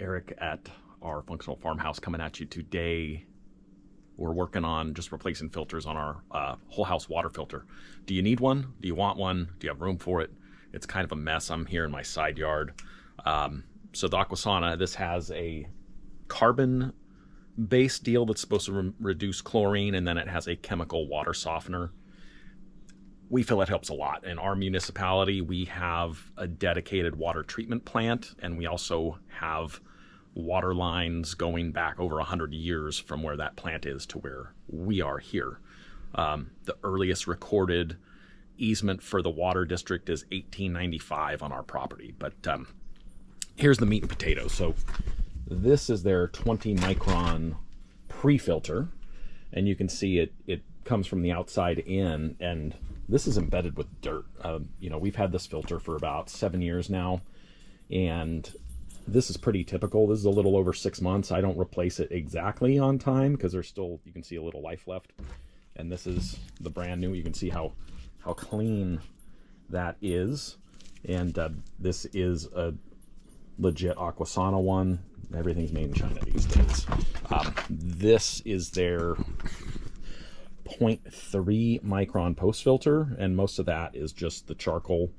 Eric at our functional farmhouse coming at you today. We're working on just replacing filters on our whole house water filter. Do you need one? Do you want one? Do you have room for it? It's kind of a mess. I'm here in my side yard. So the Aquasana, this has a carbon-based deal that's supposed to reduce chlorine, and then it has a chemical water softener. We feel it helps a lot. In our municipality, we have a dedicated water treatment plant, and we also have water lines going back over 100 years from where that plant is to where we are here. The earliest recorded easement for the water district is 1895 on our property. But here's the meat and potatoes. So this is their 20 micron pre-filter, and you can see it comes from the outside in, and this is embedded with dirt. We've had this filter for about 7 years now, and this is pretty typical. This is a little over 6 months. I don't replace it exactly on time because there's still, you can see a little life left. And this is the brand new. You can see how clean that is. And this is a legit Aquasana one. Everything's made in China these days. This is their 0.3 micron post filter, and most of that is just the charcoal.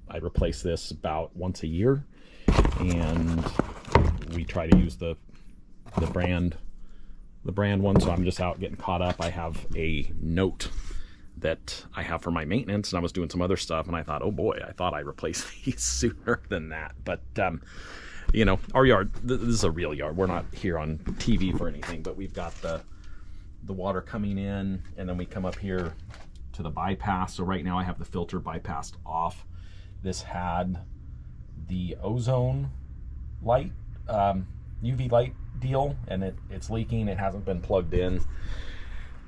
I replace this about once a year, and we try to use the brand one. So I'm just out getting caught up. I have a note that I have for my maintenance, and I was doing some other stuff, and I thought, oh boy, I thought I replaced these sooner than that. But our yard, this is a real yard. We're not here on TV for anything, but we've got the water coming in, and then we come up here to the bypass. So right now I have the filter bypassed off. This had the ozone light, UV light deal, and it's leaking. It hasn't been plugged in.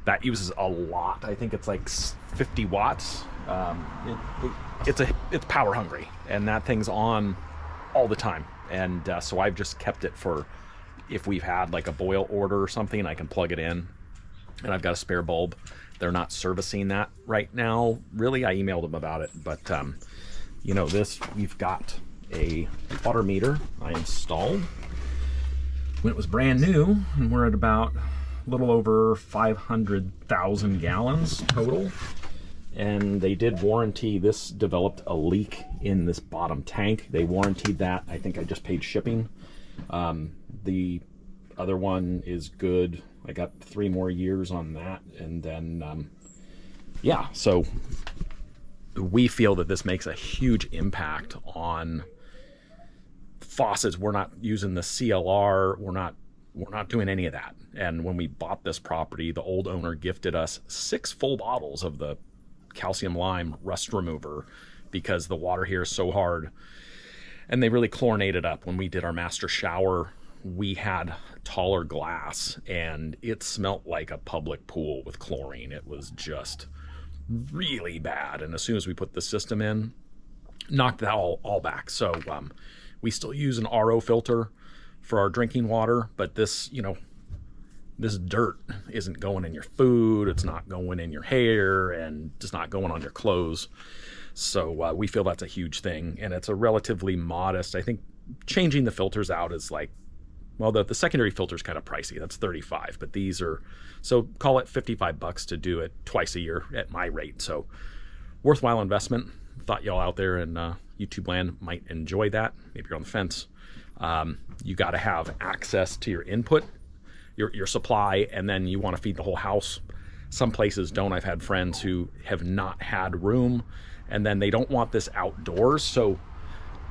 That uses a lot. I think it's like 50 watts. It's power hungry, and that thing's on all the time. And so I've just kept it for if we've had like a boil order or something, I can plug it in. And I've got a spare bulb. They're not servicing that right now. Really, I emailed them about it, but we've got a water meter I installed when it was brand new, and we're at about a little over 500,000 gallons total. And they did warranty. This developed a leak in this bottom tank. They warranted that. I think I just paid shipping. The other one is good. I got 3 more years on that, and then so we feel that this makes a huge impact on faucets. We're not using the CLR. We're not doing any of that. And when we bought this property, the old owner gifted us 6 full bottles of the calcium lime rust remover because the water here is so hard. And they really chlorinated up. When we did our master shower, we had taller glass, and it smelt like a public pool with chlorine. It was just really bad. And as soon as we put the system in, knocked that all back. So we still use an RO filter for our drinking water, but this dirt isn't going in your food. It's not going in your hair, and it's not going on your clothes. So we feel that's a huge thing, and it's a relatively modest. I think changing the filters out is like, well, the secondary filter is kind of pricey. That's $35, but these are, so call it $55 to do it twice a year at my rate. So worthwhile investment. Thought y'all out there in YouTube land might enjoy that. Maybe you're on the fence. You got to have access to your input, your supply, and then you want to feed the whole house. Some places don't. I've had friends who have not had room, and then they don't want this outdoors. So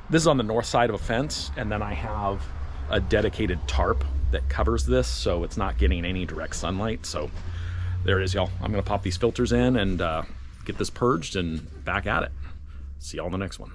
this is on the north side of a fence, and then I have a dedicated tarp that covers this, so it's not getting any direct sunlight. So there it is, y'all. I'm gonna pop these filters in and get this purged and back at it. See y'all in the next one.